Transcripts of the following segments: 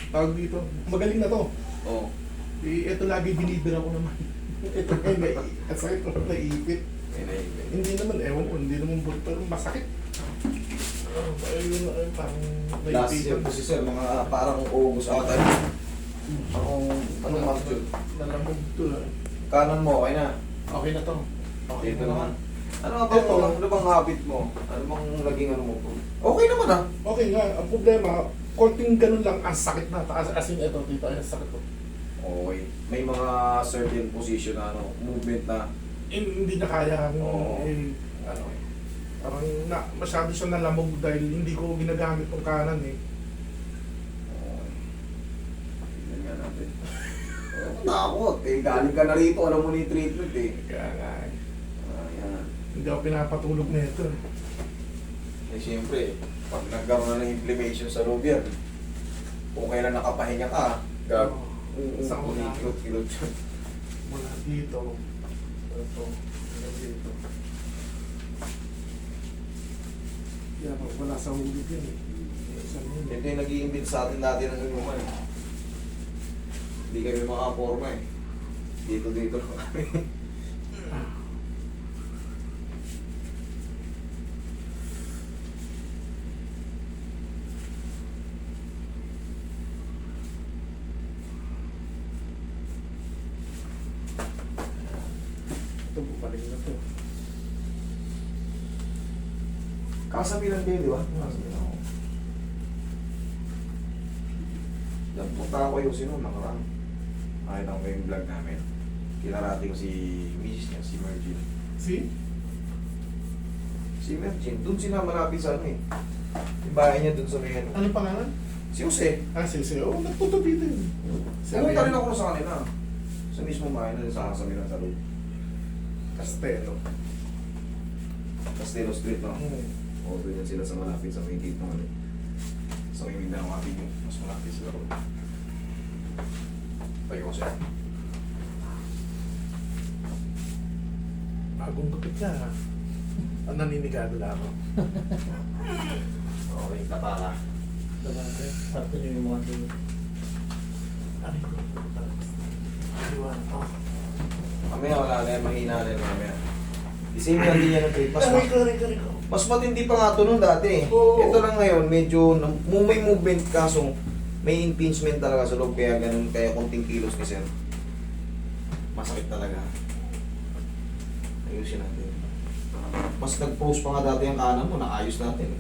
tawag dito, magaling na to. Oo. Eh, ito lagi binibira ko naman. Ito ngayon, at sakit ko naiipit. May naibig. Hindi naman, ewan ko, hindi naman bulit, pero masakit. Ayun, parang Last year naiipitan. po si sir, mga parang August ata. Anong month yun? Nalamog to. Kanan mo, okay na. Okay na to. Okay Ito na naman. Ano ba Ito. ano bang habit mo? Ano bang naging ano mo? Okay naman ah. Okay nga, ang problema, konting ganun lang, ang sakit na. As in, ito, dito, ay sakit to. Okay. May mga certain position na ano, movement na Hindi na kaya. Oo. Ano, parang masyado siya nalamog dahil hindi ko ginagamit ng kanan eh. okay. Tignan nga natin. Takot. Eh, galing ka na rito. Alam mo na yung treatment eh. Kaya nga, Ayan. hindi ako pinapatulog na ito. Eh, siyempre, pag nagkaroon na ng inflammation sa loob yan, kung kailan nakapahinga ka, gag... Sa una. Kilot-kilot siya. Mula dito, ito, hanggang dito. Kaya wala sa ulit yun eh. Isang yun. Ito yung nag-i-invite sa atin dati ng inuman. Hindi kami makaporma eh. Dito lang kami. Ito, bumalik na to. Kasabilan kayo, di ba? Kasabilan ako. Nagpunta ako kayo sino, nakarang. Nakita ko yung vlog namin. Kinarati ko si Miss niya, si Mergin. See? Si Mergin, dun sila malapit sa ano eh. Yung bahay niya dun sa may ano. Anong pangalan? Si Jose. Si Oo, nagtutubi din. Pumunta rin ako sa kanila. Sa mismo bahay na sa Kasabilan sa loob. Castelo. Castelo Street, no? O, doon yan sila sa malapit sa may gate ng ano. Sa may Mindanao Avenue. Mas malapit sila ko. Tayo ko siya. Bagong gupit ka ha. Ang naninigado lang ako. Okay, tapa ka. Sakto nyo yung mga dito. Ano ko? Iwan. Oh. Mamaya wala na yan, mahina na yan mamaya. Isipin lang din yan ang trip. Aray ko. Mas matindi pa nga ito nung dati. Oo. Ito lang ngayon, medyo may movement kaso may impingement talaga sa loob kaya ganun, kaya konting kilos ni sir. Masakit talaga. Ayusin natin. Mas nag-froze pa nga dati ang kanan mo, naayos natin.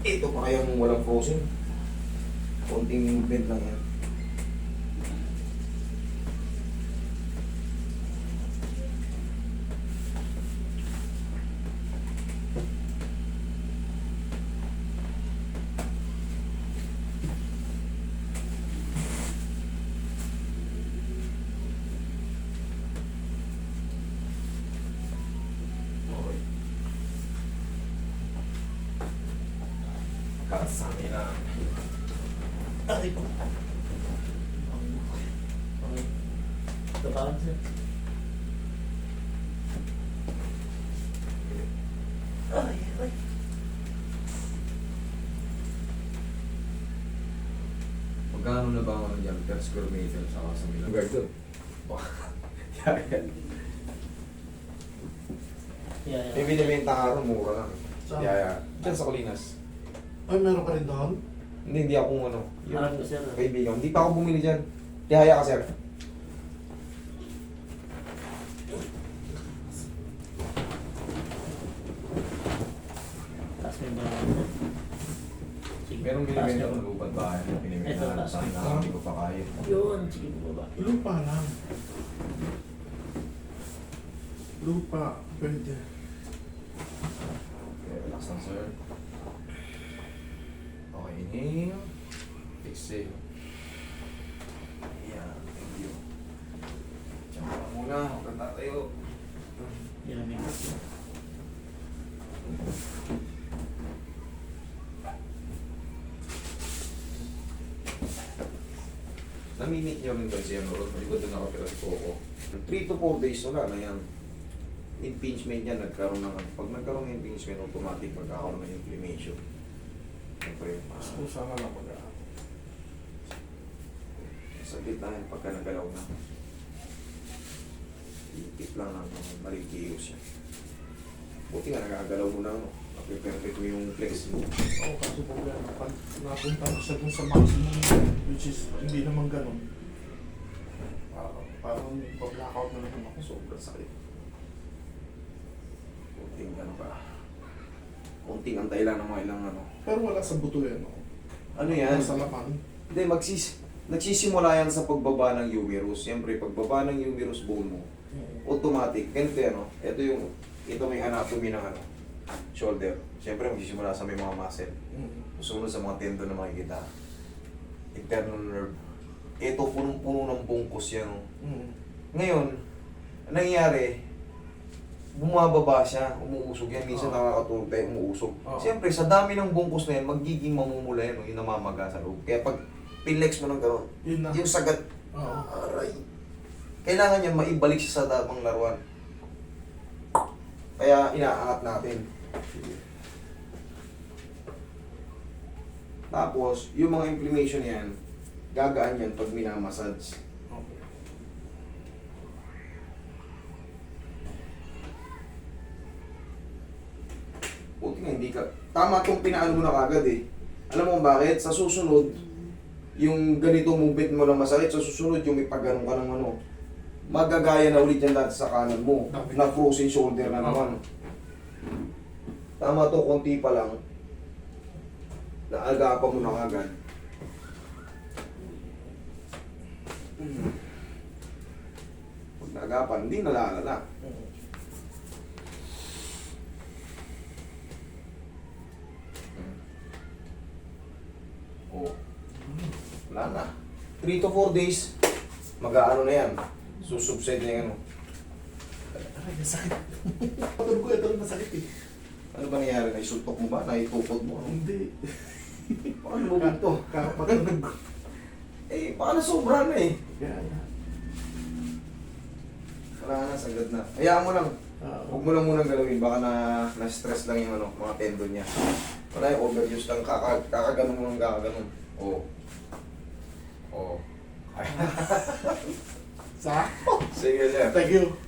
Ito pa kaya mong walang frozen. Konting movement lang yan. Okay. Kasami na. Aray ko. Okay. Ito parang sir. Ay. Magkano na ba ang dyan per square meter sa Kasabilan? Lugar doon. Yeah. May binibenta ka ron, mura lang. Saan? Yaya. Diyan sa Colinas. Ay, meron pa rin doon? Hindi ako ano. Harap ko, sir. Kaibigan. Hindi pa ako bumili dyan. Yaya ka, sir. Taas mo yung mga sige. Merong Taas binibenta nyo. ng lupad bahay na Ito, binibenta taas sa akin nyo. na hindi ko pa kaya. Yun, sige po ba? Lupa lang. Lupa. Pwede. Okay, relax lang, sir. Okay, inhale. Exhale. Ayan, thank you. Diyan ka lang muna, huwag kang tatayo. Yan ang mga. Namimit niyo rin kasi ano, malikod na nakapira si Coco. 3 to 4 days, wala na yan. Impingement yan, nagkaroon ng, pag nagkaroon ng impingement, automatic magkakaroon ng inflammation. Siyempre, Mas pusa na lang mag-aano. Saglit lang yan pagka nagalaw na. Ikip lang ng maling kilos yan. Buti nga nagagalaw mo na, ano. Napiperfect mo yung flex mo. Oo, kaso problema, pag napunta ko siya dun sa maximum, which is hindi naman ganun. Parang pa-blackout na naman ako, sobrang sakit. Kunting ano pa. Kunting antay lang ng mga ilang ano. Pero wala sa buto yan, no? Ano yan? Sa laman. Hindi, nagsisimula yan sa pagbaba ng humerus. Siyempre, pagbaba ng humerus bone mo, automatic. Ganito yan, no? Ito may anatomy ng ano, shoulder. Siyempre, magsisimula sa may mga muscle. Susunod sa mga tendon na makikita. Internal nerve. Ito, punong-puno ng bungkus yan, no? Ngayon, ang nangyayari, bumababa siya, umuusog yan. Minsan nakakatulog tayo, umuusog. Siyempre, sa dami ng bungkus na yan, magiging mamumula yan, no? Yung namamaga sa loob. Kaya pag pilex mo ng gano'n, Yun na. yung sagat, Oo. aray. Kailangan niya maibalik siya sa tamang laruan. Kaya inaangat natin. Tapos, yung mga inflammation yan, gagaan yan pag minamassage. Okay. Buti nga hindi ka... Tama itong pinaano mo na kagad eh. Alam mo kung bakit? Sa susunod, yung ganitong movement mo lang masakit, sa susunod yung may pagganong ka ng ano, magagaya na ulit yan dati sa kanan mo, na frozen shoulder na naman. Tama to, konti pa lang. Naagapan mo na kagad. Pag naagapan, hindi nalalala. Oh. Wala na. 3 to 4 days, mag-aano na yan. Susubside na yan. Aray, masakit. Patol ko ito, masakit eh. Ano ba nangyari? Naisuntok mo ba? Naitukod mo? Ano? Hindi. Paano mo ito? Kakapatulog ko. Eh, baka nasobra na eh. Yan. Wala na, sagad na. Hayaan mo lang. Oo. Huwag mo lang munang galawin. Baka na-stress lang yung ano, mga tendon niya. Wala yung overuse lang. Kakaganon mo lang kakaganon. Oo. Oo. Sa? Sige, sir. Thank you.